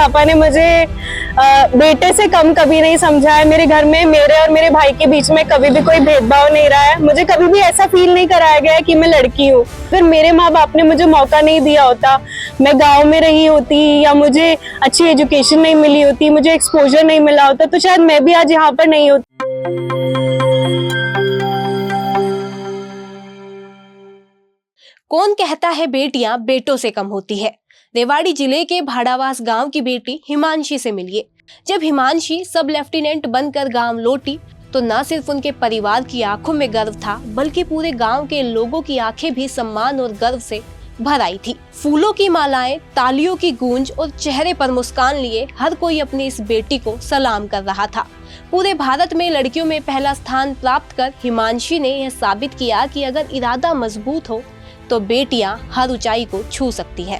पापा ने मुझे बेटे से कम कभी नहीं समझा है। मेरे घर में मेरे और मेरे भाई के बीच में कभी भी कोई भेदभाव नहीं रहा है। मुझे कभी भी ऐसा फील नहीं कराया गया है कि मैं लड़की हूँ। अगर मेरे माँ बाप ने मुझे मौका नहीं दिया होता, मैं गाँव में रही होती या मुझे अच्छी एजुकेशन नहीं मिली होती, मुझे एक्सपोजर नहीं मिला होता, तो शायद मैं भी आज यहाँ पर नहीं होती। कौन कहता है बेटियां बेटों से कम होती है। रेवाड़ी जिले के भाड़ावास गांव की बेटी हिमांशी से मिलिए। जब हिमांशी सब लेफ्टिनेंट बनकर गांव लौटी तो न सिर्फ उनके परिवार की आंखों में गर्व था, बल्कि पूरे गांव के लोगों की आंखें भी सम्मान और गर्व से भर आई थी। फूलों की मालाएं, तालियों की गूंज और चेहरे पर मुस्कान लिए हर कोई अपनी इस बेटी को सलाम कर रहा था। पूरे भारत में लड़कियों में पहला स्थान प्राप्त कर हिमांशी ने यह साबित किया कि अगर इरादा मजबूत हो तो बेटियां हर ऊंचाई को छू सकती हैं।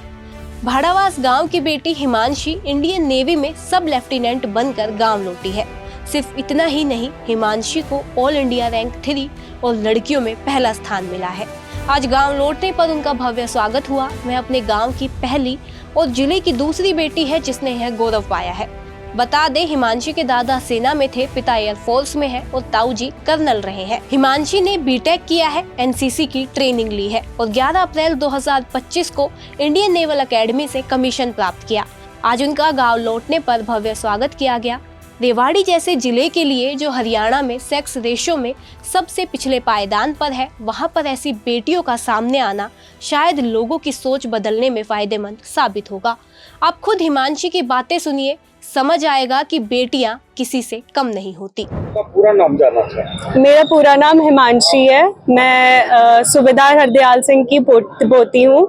भाड़ावास गांव की बेटी हिमांशी इंडियन नेवी में सब लेफ्टिनेंट बनकर गांव लौटी है। सिर्फ इतना ही नहीं, हिमांशी को ऑल इंडिया रैंक 3 और लड़कियों में पहला स्थान मिला है। आज गांव लौटने पर उनका भव्य स्वागत हुआ। वह अपने गांव की पहली और जिले की दूसरी बेटी है जिसने यह गौरव पाया है। बता दें, हिमांशी के दादा सेना में थे, पिता एयरफोर्स में है और ताऊजी कर्नल रहे हैं। हिमांशी ने बीटेक किया है, एनसीसी की ट्रेनिंग ली है और 11 अप्रैल 2025 को इंडियन नेवल एकेडमी से कमीशन प्राप्त किया। आज उनका गांव लौटने पर भव्य स्वागत किया गया। रेवाड़ी जैसे जिले के लिए जो हरियाणा में सेक्स रेशो में सबसे पिछले पायदान पर है, वहां पर ऐसी बेटियों का सामने आना शायद लोगों की सोच बदलने में फायदेमंद साबित होगा। आप खुद हिमांशी की बातें सुनिए, समझ आएगा कि बेटियां किसी से कम नहीं होती। आपका पूरा नाम जानना चाहूँ। मेरा पूरा नाम हिमांशी है। मैं सूबेदार हरदयाल सिंह की पोती हूँ,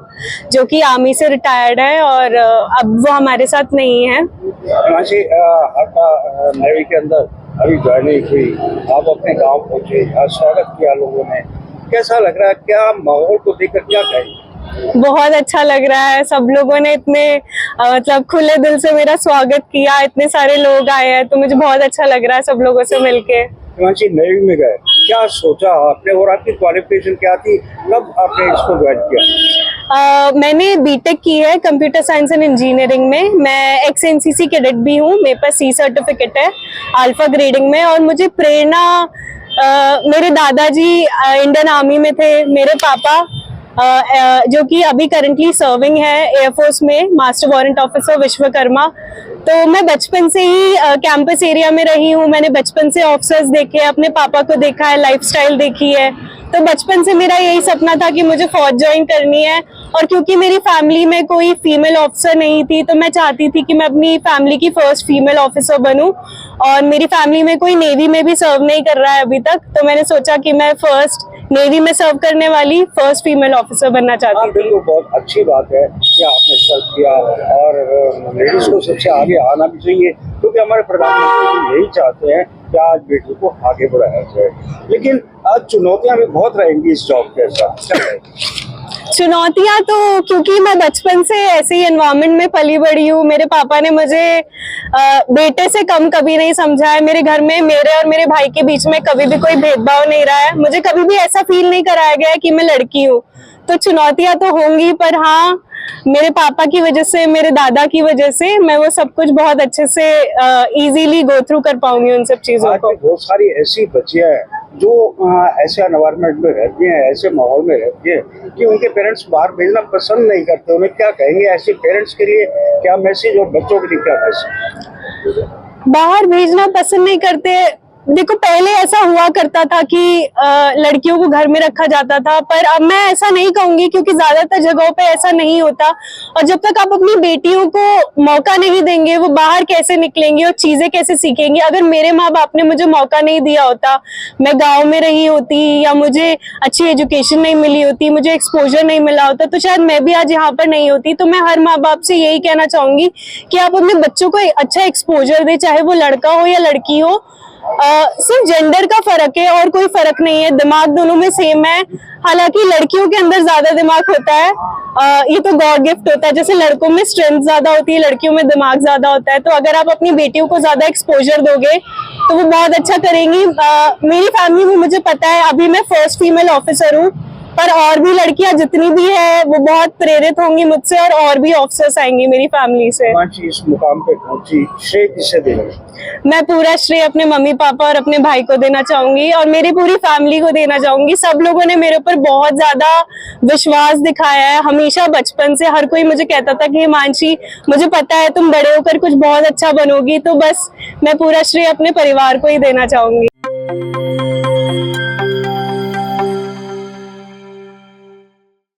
जो कि आर्मी से रिटायर्ड है और अब वो हमारे साथ नहीं है। हिमांशी, आपका नेवी के अंदर अभी ज्वाइनिंग हुई, आप अपने गांव पहुंचे, स्वागत किया लोगों ने, कैसा लग रहा है? क्या माहौल को देखकर क्या कहेंगे? बहुत अच्छा लग रहा है। सब लोगों ने इतने मतलब खुले दिल से मेरा स्वागत किया, इतने सारे लोग आए हैं, तो मुझे बहुत अच्छा लग रहा है सब लोगों से मिलके। हिमांशी, नेवी में गए, क्या सोचा आपने और आपकी क्वालिफिकेशन क्या थी, कब आपने इसको ज्वाइन किया? मैंने बीटेक की है कंप्यूटर साइंस एंड इंजीनियरिंग में। मैं एक्स एनसीसी कैडेट भी हूँ, मेरे पास C सर्टिफिकेट है अल्फा ग्रेडिंग में। और मुझे प्रेरणा मेरे दादाजी इंडियन आर्मी में थे, मेरे पापा जो कि अभी करंटली सर्विंग है एयरफोर्स में, मास्टर वारंट ऑफिसर विश्वकर्मा। तो मैं बचपन से ही कैंपस एरिया में रही हूँ। मैंने बचपन से ऑफिसर्स देखे, अपने पापा को देखा है, लाइफस्टाइल देखी है। तो बचपन से मेरा यही सपना था कि मुझे फौज ज्वाइन करनी है। और क्योंकि मेरी फैमिली में कोई फीमेल ऑफिसर नहीं थी, तो मैं चाहती थी कि मैं अपनी फैमिली की फर्स्ट फीमेल ऑफिसर बनूं। और मेरी फैमिली में कोई नेवी में भी सर्व नहीं कर रहा है अभी तक, तो मैंने सोचा कि मैं फर्स्ट नेवी में सर्व करने वाली फर्स्ट फीमेल ऑफिसर बनना चाहती थी। बिल्कुल, बहुत अच्छी बात है कि आपने सर्व किया और लेडीज को सबसे आगे आना भी चाहिए, क्योंकि हमारे प्रधानमंत्री यही चाहते हैं कि आज बेटियों को आगे बढ़ाया जाए। लेकिन आज चुनौतियां भी बहुत रहेंगी इस जॉब के साथ। चुनौतियां तो, क्योंकि मैं बचपन से ऐसे ही एनवायरनमेंट में पली बड़ी हूँ। मेरे पापा ने मुझे बेटे से कम कभी नहीं समझा है। मेरे घर में मेरे और मेरे भाई के बीच में कभी भी कोई भेदभाव नहीं रहा है। मुझे कभी भी ऐसा फील नहीं कराया गया है कि मैं लड़की हूँ। तो चुनौतियां तो होंगी, पर हाँ, मेरे पापा की वजह से, मेरे दादा की वजह से मैं वो सब कुछ बहुत अच्छे से इजीली गो थ्रू कर पाऊंगी उन सब चीजों को। बहुत सारी ऐसी बच्चियां हैं जो ऐसे एनवायरनमेंट में रहती हैं, ऐसे माहौल में रहती हैं कि उनके पेरेंट्स बाहर भेजना पसंद नहीं करते। उन्हें क्या कहेंगे ऐसे पेरेंट्स के लिए, क्या मैसेज, और बच्चों के लिए क्या मैसेज? बाहर भेजना पसंद नहीं करते। देखो, पहले ऐसा हुआ करता था कि लड़कियों को घर में रखा जाता था, पर अब मैं ऐसा नहीं कहूंगी, क्योंकि ज्यादातर जगहों पे ऐसा नहीं होता। और जब तक आप अपनी बेटियों को मौका नहीं देंगे, वो बाहर कैसे निकलेंगी और चीजें कैसे सीखेंगी? अगर मेरे माँ बाप ने मुझे मौका नहीं दिया होता, मैं गाँव में रही होती या मुझे अच्छी एजुकेशन नहीं मिली होती, मुझे एक्सपोजर नहीं मिला होता, तो शायद मैं भी आज यहाँ पर नहीं होती। तो मैं हर माँ बाप से यही कहना चाहूंगी कि आप अपने बच्चों को अच्छा एक्सपोजर दे, चाहे वो लड़का हो या लड़की हो। सिर्फ जेंडर का फर्क है और कोई फर्क नहीं है, दिमाग दोनों में सेम है। हालांकि लड़कियों के अंदर ज्यादा दिमाग होता है, ये तो गॉड गिफ्ट होता है। जैसे लड़कों में स्ट्रेंथ ज्यादा होती है, लड़कियों में दिमाग ज्यादा होता है। तो अगर आप अपनी बेटियों को ज्यादा एक्सपोजर दोगे तो वो बहुत अच्छा करेंगी। मेरी फैमिली में मुझे पता है, अभी मैं फर्स्ट फीमेल ऑफिसर हूँ पर और भी लड़कियां जितनी भी है वो बहुत प्रेरित होंगी मुझसे और भी ऑफिसर्स आएंगी मेरी फैमिली से। हिमांशी इस मुकाम पे पहुंची, श्रेय किसे देंगे? मैं पूरा श्रेय अपने मम्मी पापा और अपने भाई को देना चाहूंगी और मेरी पूरी फैमिली को देना चाहूंगी। सब लोगों ने मेरे ऊपर बहुत ज्यादा विश्वास दिखाया है। हमेशा बचपन से हर कोई मुझे कहता था कि हिमांशी मुझे पता है तुम बड़े होकर कुछ बहुत अच्छा बनोगी, तो बस मैं पूरा श्रेय अपने परिवार को ही देना चाहूंगी।